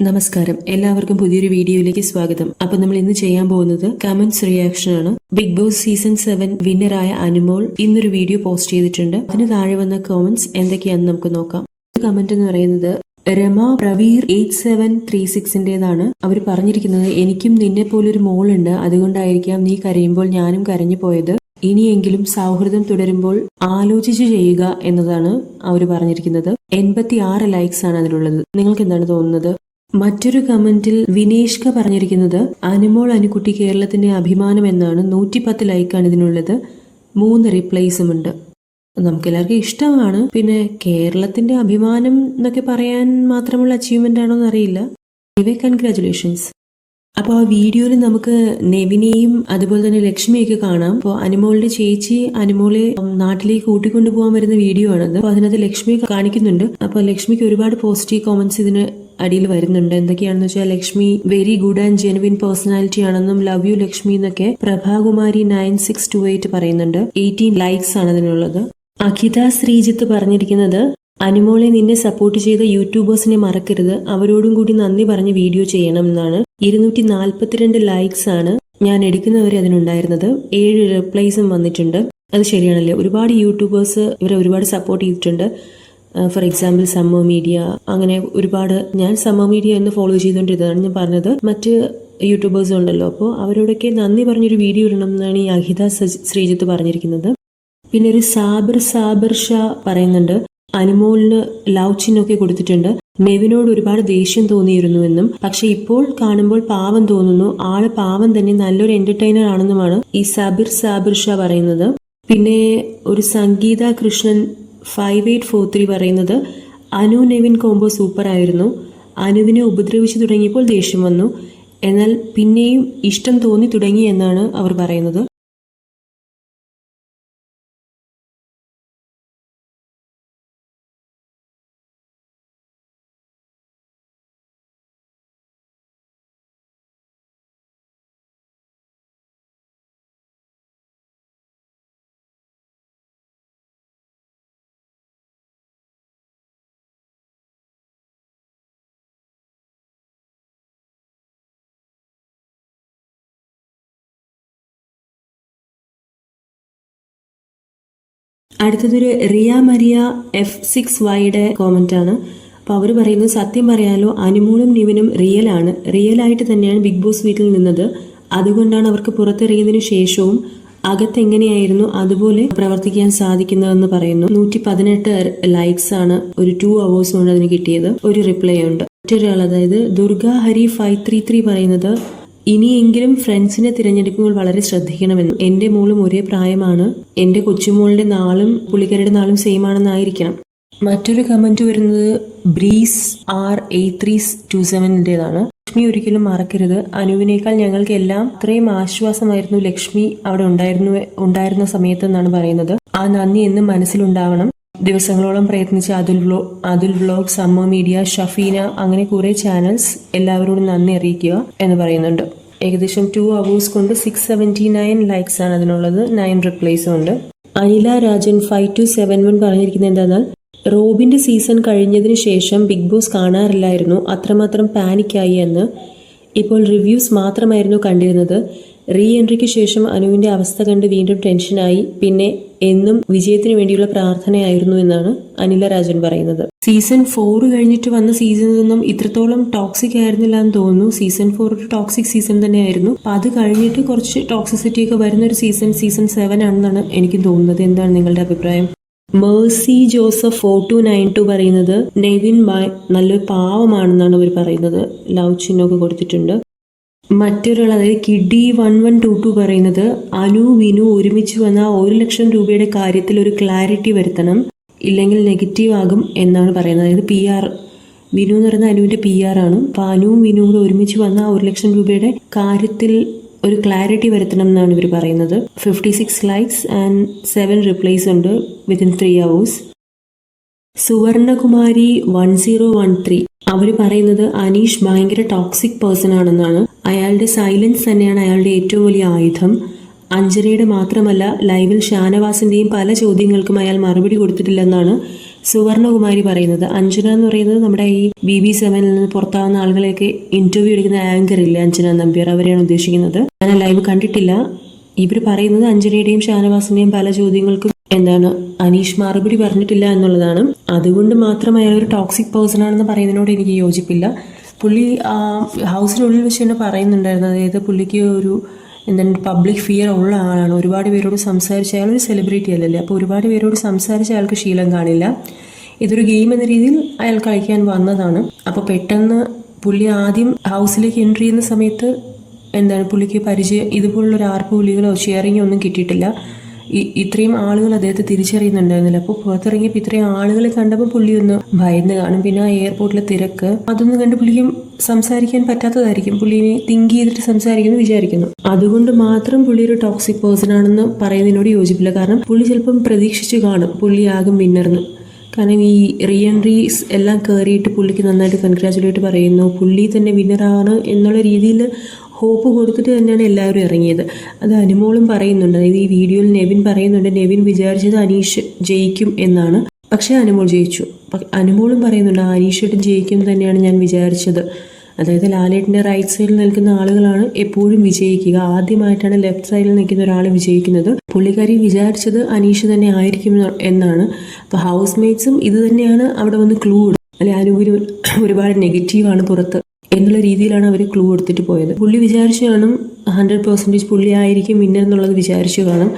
നമസ്കാരം, എല്ലാവർക്കും പുതിയൊരു വീഡിയോയിലേക്ക് സ്വാഗതം. അപ്പൊ നമ്മൾ ഇന്ന് ചെയ്യാൻ പോകുന്നത് കമന്റ്സ് റിയാക്ഷൻ ആണ്. ബിഗ് ബോസ് സീസൺ 7 വിന്നറായ അനുമോൾ ഇന്നൊരു വീഡിയോ പോസ്റ്റ് ചെയ്തിട്ടുണ്ട്. അതിന് താഴെ വന്ന കമന്റ്സ് എന്തൊക്കെയാണെന്ന് നമുക്ക് നോക്കാം. കമന്റ് എന്ന് പറയുന്നത് രമ പ്രവീർ 8736ന്റേതാണ്. അവർ പറഞ്ഞിരിക്കുന്നത്, എനിക്കും നിന്നെ പോലൊരു മോളുണ്ട്, അതുകൊണ്ടായിരിക്കാം നീ കരയുമ്പോൾ ഞാനും കരഞ്ഞു പോയത്. ഇനിയെങ്കിലും സൗഹൃദം തുടരുമ്പോൾ ആലോചിച്ചു ചെയ്യുക എന്നതാണ് അവർ പറഞ്ഞിരിക്കുന്നത്. 86 ലൈക്സ് ആണ് അതിലുള്ളത്. നിങ്ങൾക്ക് എന്താണ് തോന്നുന്നത്? മറ്റൊരു കമന്റിൽ വിനേഷ്ക പറഞ്ഞിരിക്കുന്നത്, അനുമോൾ അനുകുട്ടി കേരളത്തിന്റെ അഭിമാനം എന്നാണ്. 110 ലൈക്കാണ് ഇതിനുള്ളത്. 3 റിപ്ലൈസും ഉണ്ട്. നമുക്ക് എല്ലാവർക്കും ഇഷ്ടമാണ്. പിന്നെ കേരളത്തിന്റെ അഭിമാനം എന്നൊക്കെ പറയാൻ മാത്രമുള്ള അച്ചീവ്മെന്റ് ആണോ എന്നറിയില്ല. കൺഗ്രാറ്റുലേഷൻസ്. അപ്പോൾ ആ വീഡിയോയിൽ നമുക്ക് നെവിനെയും അതുപോലെ തന്നെ ലക്ഷ്മിയൊക്കെ കാണാം. അപ്പോൾ അനുമോളുടെ ചേച്ചി അനുമോളെ നാട്ടിലേക്ക് കൂട്ടിക്കൊണ്ടുപോകാൻ വരുന്ന വീഡിയോ ആണത്. അപ്പോൾ അതിനകത്ത് ലക്ഷ്മി കാണിക്കുന്നുണ്ട്. അപ്പോൾ ലക്ഷ്മിക്ക് ഒരുപാട് പോസിറ്റീവ് കോമന്റ്സ് ഇതിന് അടിയിൽ വരുന്നുണ്ട്. എന്തൊക്കെയാണെന്ന് വെച്ചാൽ, Lakshmi very good and genuine personality ആണെന്നും ലവ് യു ലക്ഷ്മി എന്നൊക്കെ പ്രഭാകുമാരി 9628 പറയുന്നുണ്ട്. 18 ലൈക്സ് ആണ് അതിനുള്ളത്. അഖിത ശ്രീജിത്ത് പറഞ്ഞിരിക്കുന്നത്, അനുമോളെ നിന്നെ സപ്പോർട്ട് ചെയ്ത യൂട്യൂബേഴ്സിനെ മറക്കരുത്, അവരോടും കൂടി നന്ദി പറഞ്ഞ് വീഡിയോ ചെയ്യണം എന്നാണ്. 242 ലൈക്സ് ആണ് ഞാൻ എടുക്കുന്നവരെ അതിനുണ്ടായിരുന്നത്. 7 റിപ്ലൈസും വന്നിട്ടുണ്ട്. അത് ശരിയാണല്ലേ, ഒരുപാട് യൂട്യൂബേഴ്സ് ഇവരെ ഒരുപാട് സപ്പോർട്ട് ചെയ്തിട്ടുണ്ട്. ഫോർ എക്സാമ്പിൾ സമ്മർ മീഡിയ, അങ്ങനെ ഒരുപാട്. ഞാൻ സമ്മർ മീഡിയ എന്ന് ഫോളോ ചെയ്തുകൊണ്ടിരുന്നതാണ് ഞാൻ പറഞ്ഞത്. മറ്റ് യൂട്യൂബേഴ്സും ഉണ്ടല്ലോ, അപ്പോൾ അവരോടൊക്കെ നന്ദി പറഞ്ഞൊരു വീഡിയോ ഇടണം എന്നാണ് ഈ അഖിത ശ്രീജിത്ത് പറഞ്ഞിരിക്കുന്നത്. പിന്നെ ഒരു സാബിർ ഷാ പറയുന്നുണ്ട്, അനുമോളിന് ലവ് ചിഹ്നമൊക്കെ കൊടുത്തിട്ടുണ്ട്. നെവിനോട് ഒരുപാട് ദേഷ്യം തോന്നിയിരുന്നുവെന്നും, പക്ഷെ ഇപ്പോൾ കാണുമ്പോൾ പാവം തോന്നുന്നു, ആള് പാവം തന്നെ, നല്ലൊരു എന്റർടൈനർ ആണെന്നുമാണ് ഈ സാബിർ ഷാ പറയുന്നത്. പിന്നെ ഒരു സംഗീത കൃഷ്ണൻ 5843 പറയുന്നത്, അനു നെവിൻ കോംബോ സൂപ്പർ ആയിരുന്നു. അനുവിനെ ഉപദ്രവിച്ചു തുടങ്ങിയപ്പോൾ ദേഷ്യം വന്നു, എന്നാൽ പിന്നെയും ഇഷ്ടം തോന്നി തുടങ്ങി എന്നാണ് അവർ പറയുന്നത്. അടുത്തതൊരു റിയ മരിയ F6Yയുടെ കോമന്റ് ആണ്. അപ്പോൾ അവർ പറയുന്നത്, സത്യം പറയാലോ അനുമോളും നിവിനും റിയലായിട്ട് തന്നെയാണ് ബിഗ് ബോസ് വീട്ടിൽ നിന്നത്. അതുകൊണ്ടാണ് അവർക്ക് പുറത്തിറങ്ങിയതിനു ശേഷവും അകത്തെങ്ങനെയായിരുന്നു അതുപോലെ പ്രവർത്തിക്കാൻ സാധിക്കുന്നതെന്ന് പറയുന്നു. 118 ലൈക്സ് ആണ് ഒരു 2 hours കൊണ്ട് അതിന് കിട്ടിയത്. ഒരു റിപ്ലൈ ഉണ്ട്. മറ്റൊരാൾ, അതായത് ദുർഗ ഹരി 533 പറയുന്നത്, ഇനിയെങ്കിലും ഫ്രണ്ട്സിനെ തിരഞ്ഞെടുക്കുമ്പോൾ വളരെ ശ്രദ്ധിക്കണമെന്നും, എന്റെ മോളും ഒരേ പ്രായമാണ്, എന്റെ കൊച്ചുമോളുടെ നാളും പുള്ളിക്കാരുടെ നാളും സെയിം ആണെന്നായിരിക്കണം. മറ്റൊരു കമന്റ് വരുന്നത് ബ്രീസ് R8327ന്റേതാണ്. ലക്ഷ്മി ഒരിക്കലും മറക്കരുത്, അനുവിനേക്കാൾ ഞങ്ങൾക്ക് എല്ലാം അത്രയും ആശ്വാസമായിരുന്നു ലക്ഷ്മി അവിടെ ഉണ്ടായിരുന്ന സമയത്ത് എന്നാണ് പറയുന്നത്. ആ നന്ദി എന്നും മനസ്സിലുണ്ടാവണം. ദിവസങ്ങളോളം പ്രയത്നിച്ച Atul Vlog, Summer Media, Shafeena, അങ്ങനെ കുറെ ചാനൽസ്, എല്ലാവരോടും നന്ദി അറിയിക്കുക എന്ന് പറയുന്നുണ്ട്. ഏകദേശം 2 hours കൊണ്ട് 679 ലൈക്സ് ആണ് അതിനുള്ളത്. 9 റിപ്ലൈസും ഉണ്ട്. അനില രാജൻ 5271 പറഞ്ഞിരിക്കുന്നത് എന്താണെന്നാൽ, റോബിന്റെ സീസൺ കഴിഞ്ഞതിന് ശേഷം ബിഗ് ബോസ് കാണാറില്ലായിരുന്നു, അത്രമാത്രം പാനിക്കായി എന്ന്. ഇപ്പോൾ റിവ്യൂസ് മാത്രമായിരുന്നു കണ്ടിരുന്നത്. റീ എൻട്രിക്ക് ശേഷം അനുവിന്റെ അവസ്ഥ കണ്ട് വീണ്ടും ടെൻഷനായി. പിന്നെ എന്നും വിജയത്തിന് വേണ്ടിയുള്ള പ്രാർത്ഥനയായിരുന്നു എന്നാണ് അനില രാജൻ പറയുന്നത്. സീസൺ 4 കഴിഞ്ഞിട്ട് വന്ന സീസണിൽ നിന്നും ഇത്രത്തോളം ടോക്സിക് ആയിരുന്നില്ല എന്ന് തോന്നുന്നു. സീസൺ 4 ഒരു ടോക്സിക് സീസൺ തന്നെയായിരുന്നു. അപ്പൊ അത് കഴിഞ്ഞിട്ട് കുറച്ച് ടോക്സിസിറ്റി ഒക്കെ വരുന്ന ഒരു സീസൺ 7 ആണെന്നാണ് എനിക്ക് തോന്നുന്നത്. എന്താണ് നിങ്ങളുടെ അഭിപ്രായം? മേഴ്സി ജോസഫ് 4292 പറയുന്നത്, നെവിൻ നല്ലൊരു പാവമാണെന്നാണ് അവർ പറയുന്നത്. ലവ് ചിഹ്നമൊക്കെ കൊടുത്തിട്ടുണ്ട്. മറ്റൊരാൾ, അതായത് കിഡി 1122 പറയുന്നത്, അനു വിനു ഒരുമിച്ച് വന്ന 1 ലക്ഷം രൂപയുടെ കാര്യത്തിൽ ഒരു ക്ലാരിറ്റി വരുത്തണം, ഇല്ലെങ്കിൽ നെഗറ്റീവ് ആകും എന്നാണ് പറയുന്നത്. അതായത് PR, വിനു എന്ന് പറയുന്നത് അനുവിന്റെ PR ആണ്. അപ്പൊ അനുവും വിനുവും കൂടെ ഒരുമിച്ച് വന്ന 1 ലക്ഷം രൂപയുടെ കാര്യത്തിൽ ഒരു ക്ലാരിറ്റി വരുത്തണം എന്നാണ് ഇവർ പറയുന്നത്. 56 ലൈക്സ് ആൻഡ് 7 റിപ്ലൈസ് ഉണ്ട് വിത്തിൻ 3 hours. സുവർണകുമാരി 1013 അവർ പറയുന്നത്, അനീഷ് ഭയങ്കര ടോക്സിക് പേഴ്സൺ ആണെന്നാണ്. അയാളുടെ സൈലൻസ് തന്നെയാണ് അയാളുടെ ഏറ്റവും വലിയ ആയുധം. അഞ്ജനയുടെ മാത്രമല്ല ലൈവിൽ ഷാനവാസിന്റെയും പല ചോദ്യങ്ങൾക്കും അയാൾ മറുപടി കൊടുത്തിട്ടില്ലെന്നാണ് സുവർണകുമാരി പറയുന്നത്. അഞ്ജന എന്ന് പറയുന്നത് നമ്മുടെ ഈ BB7 നിന്ന് പുറത്താവുന്ന ആളുകളെയൊക്കെ ഇന്റർവ്യൂ എടുക്കുന്ന ആങ്കർ ഇല്ല, അഞ്ജന നമ്പ്യാർ, അവരെയാണ് ഉദ്ദേശിക്കുന്നത്. ഞാൻ ലൈവ് കണ്ടിട്ടില്ല. ഇവർ പറയുന്നത് അഞ്ജനയുടെയും ഷാനവാസിന്റെയും പല ചോദ്യങ്ങൾക്കും അനീഷ് മറുപടി പറഞ്ഞിട്ടില്ല എന്നുള്ളതാണ്. അതുകൊണ്ട് മാത്രം അയാൾ ഒരു ടോക്സിക് പേഴ്സൺ ആണെന്ന് പറയുന്നതിനോട് എനിക്ക് യോജിപ്പില്ല. പുള്ളി ഹൗസിനുള്ളിൽ വെച്ച് തന്നെ പറയുന്നുണ്ടായിരുന്നു, അതായത് പുള്ളിക്ക് ഒരു പബ്ലിക് ഫിയർ ഉള്ള ആളാണ്. ഒരുപാട് പേരോട് സംസാരിച്ച അയാൾ ഒരു സെലിബ്രിറ്റി അല്ലല്ലേ, അപ്പോൾ ഒരുപാട് പേരോട് സംസാരിച്ച അയാൾക്ക് ശീലം കാണില്ല. ഇതൊരു ഗെയിം എന്ന രീതിയിൽ അയാൾ കളിക്കാൻ വന്നതാണ്. അപ്പോൾ പെട്ടെന്ന് പുള്ളി ആദ്യം ഹൗസിലേക്ക് എൻട്രി ചെയ്യുന്ന സമയത്ത് പുള്ളിക്ക് പരിചയം ഇതുപോലുള്ള ഒരു ആർപ്പ് വിളികളോ ഷെയറിങ്ങോ ഒന്നും കിട്ടിയിട്ടില്ല. ഇത്രയും ആളുകൾ അദ്ദേഹത്തെ തിരിച്ചറിയുന്നുണ്ടായിരുന്നില്ല. അപ്പോൾ പുറത്തിറങ്ങിയപ്പോൾ ഇത്രയും ആളുകളെ കണ്ടപ്പോൾ പുള്ളി ഒന്ന് ഭയന്ന് കാണും. പിന്നെ ആ എയർപോർട്ടിലെ തിരക്ക് അതൊന്നും കണ്ട് പുള്ളിക്കും സംസാരിക്കാൻ പറ്റാത്തതായിരിക്കും. പുള്ളിനെ തിങ്ക് ചെയ്തിട്ട് സംസാരിക്കുന്നു വിചാരിക്കുന്നു. അതുകൊണ്ട് മാത്രം പുള്ളി ഒരു ടോക്സിക് പേഴ്സൺ ആണെന്ന് പറയുന്നതിനോട് യോജിപ്പില്ല. കാരണം പുള്ളി ചിലപ്പം പ്രതീക്ഷിച്ച് കാണും പുള്ളിയാകും വിന്നർന്ന്. കാരണം ഈ റീ എൻട്രീസ് എല്ലാം കയറിയിട്ട് പുള്ളിക്ക് നന്നായിട്ട് കൺഗ്രാജുലേറ്റ് പറയുന്നു, പുള്ളി തന്നെ വിന്നറാണ് എന്നുള്ള രീതിയിൽ ഹോപ്പ് കൊടുത്തിട്ട് തന്നെയാണ് എല്ലാവരും ഇറങ്ങിയത്. അത് അനുമോളും പറയുന്നുണ്ട്. അതായത് ഈ വീഡിയോയിൽ നെവിൻ പറയുന്നുണ്ട്, നെവിൻ വിചാരിച്ചത് അനീഷ് ജയിക്കും എന്നാണ്, പക്ഷേ അനുമോൾ ജയിച്ചു. അനുമോളും പറയുന്നുണ്ട് അനീഷേട്ടൻ ജയിക്കും തന്നെയാണ് ഞാൻ വിചാരിച്ചത്. അതായത് ലാലേട്ടൻ്റെ റൈറ്റ് സൈഡിൽ നിൽക്കുന്ന ആളുകളാണ് എപ്പോഴും വിജയിക്കുക. ആദ്യമായിട്ടാണ് ലെഫ്റ്റ് സൈഡിൽ നിൽക്കുന്ന ഒരാൾ വിജയിക്കുന്നത്. പുള്ളിക്കാരി വിചാരിച്ചത് അനീഷ് തന്നെ ആയിരിക്കും എന്നാണ്. അപ്പോൾ ഹൗസ് മേറ്റ്സും ഇത് തന്നെയാണ് അവിടെ വന്ന് ക്ലൂ അല്ലെ, അനുവിന് ഒരുപാട് നെഗറ്റീവാണ് പുറത്ത് എന്നുള്ള രീതിയിലാണ് അവർ ക്ലൂ എടുത്തിട്ട് പോയത്. പുള്ളി വിചാരിച്ചു കാണും 100% പുള്ളി ആയിരിക്കും വിന്നർ എന്നുള്ളത് വിചാരിച്ചു കാണും.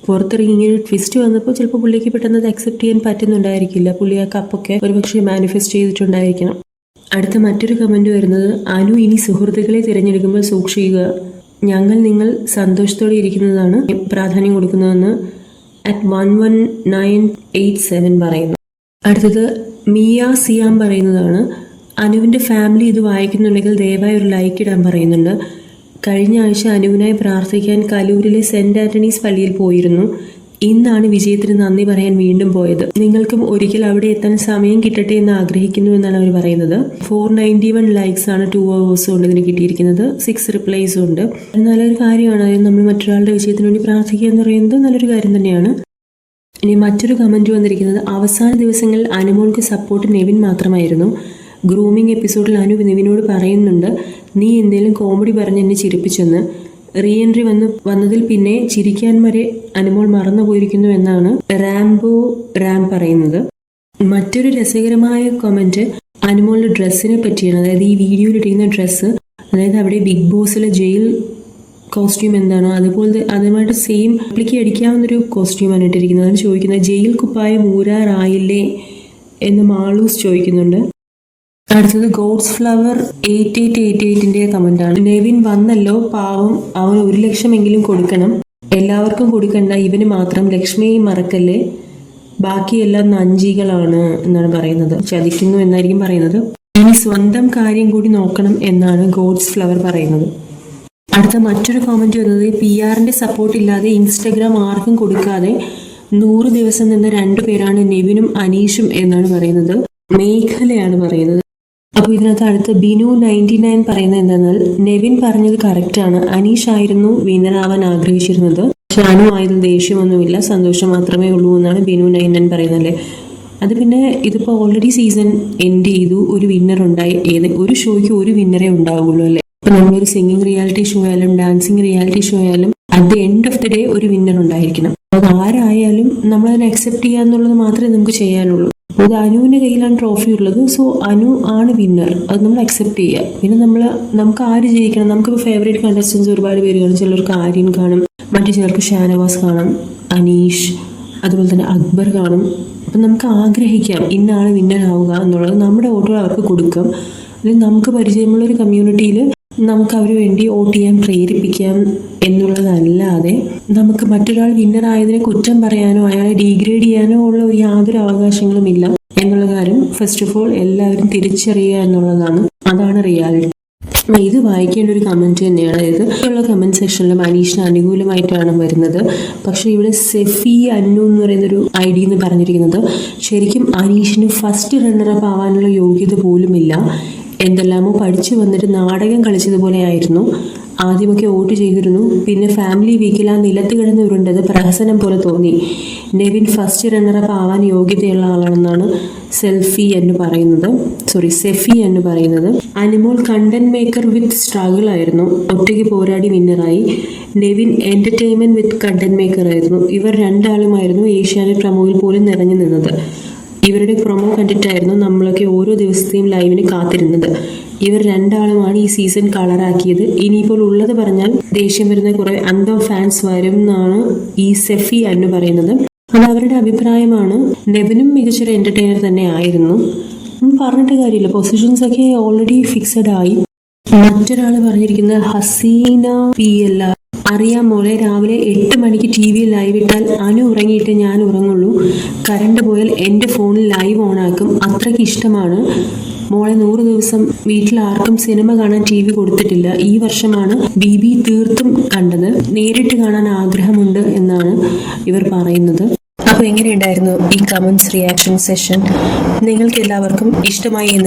പുറത്തിറങ്ങി ഇങ്ങനെ ട്വിസ്റ്റ് വന്നപ്പോൾ ചിലപ്പോൾ പുള്ളിക്ക് പെട്ടെന്ന് അത് അക്സെപ്റ്റ് ചെയ്യാൻ പറ്റുന്നുണ്ടായിരിക്കില്ല. പുള്ളി ആ കപ്പൊക്കെ ഒരുപക്ഷെ മാനിഫെസ്റ്റ് ചെയ്തിട്ടുണ്ടായിരിക്കണം. അടുത്ത മറ്റൊരു കമൻറ്റ് വരുന്നത്, അനു ഇനി സുഹൃത്തുക്കളെ തിരഞ്ഞെടുക്കുമ്പോൾ സൂക്ഷിക്കുക, ഞങ്ങൾ നിങ്ങൾ സന്തോഷത്തോടെ ഇരിക്കുന്നതാണ് പ്രാധാന്യം കൊടുക്കുന്നതെന്ന് @11987 പറയുന്നു. അടുത്തത് മിയ സിയാം പറയുന്നതാണ്, അനുവിൻ്റെ ഫാമിലി ഇത് വായിക്കുന്നുണ്ടെങ്കിൽ ദയവായി ഒരു ലൈക്ക് ഇടാൻ പറയുന്നുണ്ട്. കഴിഞ്ഞ ആഴ്ച അനുവിനായി പ്രാർത്ഥിക്കാൻ കലൂരിലെ സെൻറ് ആന്റണീസ് പള്ളിയിൽ പോയിരുന്നു. ഇന്നാണ് വിജയത്തിന് നന്ദി പറയാൻ വീണ്ടും പോയത്. നിങ്ങൾക്കും ഒരിക്കൽ അവിടെ എത്താൻ സമയം കിട്ടട്ടെ എന്ന് ആഗ്രഹിക്കുന്നു എന്നാണ് അവർ പറയുന്നത്. 491 ലൈക്സ് ആണ് 2 hours കൊണ്ട് ഇതിന് കിട്ടിയിരിക്കുന്നത്. 6 റിപ്ലൈസും ഉണ്ട്. നല്ലൊരു കാര്യമാണ്. അതായത് നമ്മൾ മറ്റൊരാളുടെ വിജയത്തിന് വേണ്ടി പ്രാർത്ഥിക്കുക എന്ന് പറയുന്നത് നല്ലൊരു കാര്യം തന്നെയാണ്. ഇനി മറ്റൊരു കമൻറ്റ് വന്നിരിക്കുന്നത്, അവസാന ദിവസങ്ങളിൽ അനുമോൾക്ക് സപ്പോർട്ട് നെവിൻ മാത്രമായിരുന്നു. ഗ്രൂമിംഗ് എപ്പിസോഡിൽ അനു നെവിനോട് പറയുന്നുണ്ട്, നീ എന്തെങ്കിലും കോമഡി പറഞ്ഞ് എന്നെ ചിരിപ്പിച്ചെന്ന്. റീ എൻട്രി വന്നതിൽ പിന്നെ ചിരിക്കാൻ വരെ അനുമോൾ മറന്നു പോയിരിക്കുന്നു എന്നാണ് റാം പറയുന്നത്. മറ്റൊരു രസകരമായ കമൻറ്റ് അനുമോളുടെ ഡ്രസ്സിനെ പറ്റിയാണ്. അതായത് ഈ വീഡിയോയിൽ ഇട്ടിരിക്കുന്ന ഡ്രസ്സ്, അതായത് അവിടെ ബിഗ് ബോസിലെ ജയിൽ കോസ്റ്റ്യൂം എന്താണോ അതുമായിട്ട് സെയിം അപ്ലിക്ക് അടിക്കാവുന്നൊരു കോസ്റ്റ്യൂമാണ് ഇട്ടിരിക്കുന്നത്. അതാണ് ചോദിക്കുന്നത്, ജയിൽ കുപ്പായം ഊരാറായില്ലേ എന്ന് മാളൂസ് ചോദിക്കുന്നുണ്ട്. അടുത്തത് ഗോഡ്സ് ഫ്ലവർ 8888ന്റെ കമന്റാണ്. നെവിൻ വന്നല്ലോ പാവം, അവൻ 1 ലക്ഷമെങ്കിലും കൊടുക്കണം, എല്ലാവർക്കും കൊടുക്കണ്ട, ഇവന് മാത്രം, ലക്ഷ്മിയെ മറക്കല്ലേ, ബാക്കിയെല്ലാം നഞ്ചികളാണ് എന്നാണ് പറയുന്നത്. ചതിക്കുന്നു എന്നായിരിക്കും പറയുന്നത്. ഇനി സ്വന്തം കാര്യം കൂടി നോക്കണം എന്നാണ് ഗോഡ്സ് ഫ്ലവർ പറയുന്നത്. അടുത്ത മറ്റൊരു കമന്റ് വരുന്നത്, PR-ന്റെ സപ്പോർട്ട് ഇല്ലാതെ ഇൻസ്റ്റഗ്രാം ആർക്കും കൊടുക്കാതെ 100 ദിവസം നിന്ന 2 പേരാണ് നെവിനും അനീഷും എന്നാണ് പറയുന്നത്. മേഖലയാണ് പറയുന്നത്. അപ്പോൾ ഇതിനകത്ത് അടുത്ത ബിനു 99 പറയുന്നത് എന്താണെന്നാൽ, നെവിൻ പറഞ്ഞത് കറക്റ്റാണ്, അനീഷ് ആയിരുന്നു വിന്നറാവാൻ ആഗ്രഹിച്ചിരുന്നത്, പക്ഷെ അനു ആയതിൽ ദേഷ്യമൊന്നുമില്ല, സന്തോഷം മാത്രമേ ഉള്ളൂ എന്നാണ് ബിനു 99 പറയുന്നത്. അത് പിന്നെ ഇതിപ്പോൾ ഓൾറെഡി സീസൺ എൻഡ് ചെയ്തു, ഒരു വിന്നർ ഉണ്ടായി. ഒരു ഷോയ്ക്ക് ഒരു വിന്നറേ ഉണ്ടാവുള്ളൂ അല്ലേ. ഇപ്പം നമ്മളൊരു സിംഗിങ് റിയാലിറ്റി ഷോ ആയാലും ഡാൻസിങ് റിയാലിറ്റി ഷോ ആയാലും at the end of the day ഒരു വിന്നർ ഉണ്ടായിരിക്കണം. അത് ആരായാലും നമ്മളതിനെ അക്സെപ്റ്റ് ചെയ്യാന്നുള്ളത് മാത്രമേ നമുക്ക് ചെയ്യാനുള്ളൂ. അത് അനുവിൻ്റെ കയ്യിലാണ് ട്രോഫി ഉള്ളത്. സോ അനു ആണ് വിന്നർ, അത് നമ്മൾ അക്സെപ്റ്റ് ചെയ്യുക. പിന്നെ നമുക്ക് ആര് ജയിക്കണം, നമുക്കിപ്പോൾ ഫേവറേറ്റ് കണ്ടസ്റ്റൻസ് ഒരുപാട് പേര് കാണും. ചിലർക്ക് ആര്യൻ കാണും, മറ്റു ചിലർക്ക് ഷാനവാസ് കാണും, അനീഷ്, അതുപോലെ തന്നെ അക്ബർ കാണും. അപ്പം നമുക്ക് ആഗ്രഹിക്കാം ഇന്ന ആൾ വിന്നർ ആവുക എന്നുള്ളത്. നമ്മുടെ വോട്ടുകൾ അവർക്ക് കൊടുക്കാം. അല്ലെങ്കിൽ നമുക്ക് പരിചയമുള്ളൊരു കമ്മ്യൂണിറ്റിയിൽ നമുക്ക് അവർ വേണ്ടി വോട്ട് ചെയ്യാൻ പ്രേരിപ്പിക്കാം എന്നുള്ളതല്ലാതെ നമുക്ക് മറ്റൊരാൾ വിന്നറായതിനെ കുറ്റം പറയാനോ അയാളെ ഡീഗ്രേഡ് ചെയ്യാനോ ഉള്ള ഒരു യാതൊരു അവകാശങ്ങളും ഇല്ല എന്നുള്ള കാര്യം ഫസ്റ്റ് ഓഫ് ഓൾ എല്ലാവരും തിരിച്ചറിയുക എന്നുള്ളതാണ്. അതാണ് റിയാലിറ്റി. ഇത് വായിക്കേണ്ട ഒരു കമൻറ്റ് തന്നെയാണ്. അതായത് ഉള്ള കമൻറ്റ് സെക്ഷനിലും അനീഷിന് അനുകൂലമായിട്ടാണ് വരുന്നത്. പക്ഷേ ഇവിടെ സെഫി അന്നു എന്ന് പറയുന്നൊരു ID എന്ന് പറഞ്ഞിരിക്കുന്നത് ശരിക്കും അനീഷിന് ഫസ്റ്റ് റണ്ണറപ്പ് ആവാനുള്ള യോഗ്യത പോലുമില്ല, എന്തെല്ലാമോ പഠിച്ചു വന്നിട്ട് നാടകം കളിച്ചതുപോലെ ആയിരുന്നു. ആദ്യമൊക്കെ വോട്ട് ചെയ്തിരുന്നു. പിന്നെ ഫാമിലി വീക്കിൽ ആ നിലത്ത് കിടന്ന് ഉരുണ്ടത് പ്രഹസനം പോലെ തോന്നി. നെവിൻ ഫസ്റ്റ് റണ്ണറപ്പ് ആവാൻ യോഗ്യതയുള്ള ആളാണെന്നാണ് സെഫി എന്ന് പറയുന്നത്. അനിമോൾ കണ്ടന്റ് മേക്കർ വിത്ത് സ്ട്രഗിൾ ആയിരുന്നു. ഒറ്റയ്ക്ക് പോരാടി വിന്നറായി. നെവിൻ എന്റർടൈൻമെന്റ് വിത്ത് കണ്ടന്റ് മേക്കർ ആയിരുന്നു. ഇവർ രണ്ടാളുമായിരുന്നു ഏഷ്യാനെറ്റ് പ്രൊമോയിൽ പോലും നിറഞ്ഞു നിന്നത്. ഇവരുടെ പ്രൊമോ കണ്ടിട്ടായിരുന്നു നമ്മളൊക്കെ ഓരോ ദിവസത്തെയും ലൈവിന് കാത്തിരുന്നത്. ഇവർ രണ്ടാളുമാണ് ഈ സീസൺ കളറാക്കിയത്. ഇനിയിപ്പോൾ ഉള്ളത് പറഞ്ഞാൽ ദേഷ്യം വരുന്ന കുറെ അന്തം ഫാൻസ് വരും എന്നാണ് ഈ സെഫി എന്ന് പറയുന്നത്. അത് അവരുടെ അഭിപ്രായമാണ്. നെവിനും മികച്ചൊരു എന്റർടൈനർ തന്നെ ആയിരുന്നു. പറഞ്ഞിട്ട് കാര്യമില്ല, പൊസിഷൻസ് ഒക്കെ ഓൾറെഡി ഫിക്സഡ് ആയി. മറ്റൊരാൾ പറഞ്ഞിരിക്കുന്നത് ഹസീന PL. അറിയാം മോളെ, രാവിലെ 8 മണിക്ക് TV ലൈവ് ഇട്ടാൽ അനു ഉറങ്ങിയിട്ട് ഞാൻ ഉറങ്ങുള്ളൂ. കറണ്ട് പോയാൽ എൻ്റെ ഫോണിൽ ലൈവ് ഓണാക്കും. അത്രയ്ക്ക് ഇഷ്ടമാണ് മോളെ. 100 ദിവസം വീട്ടിൽ ആർക്കും സിനിമ കാണാൻ TV കൊടുത്തിട്ടില്ല. ഈ വർഷമാണ് BB തീർത്തും കണ്ടത്. നേരിട്ട് കാണാൻ ആഗ്രഹമുണ്ട് എന്നാണ് ഇവർ പറയുന്നത്. അപ്പോൾ എങ്ങനെയുണ്ടായിരുന്നു ഈ കമന്റ്സ് റിയാക്ഷൻ സെഷൻ? നിങ്ങൾക്ക് എല്ലാവർക്കും ഇഷ്ടമായി എന്ന്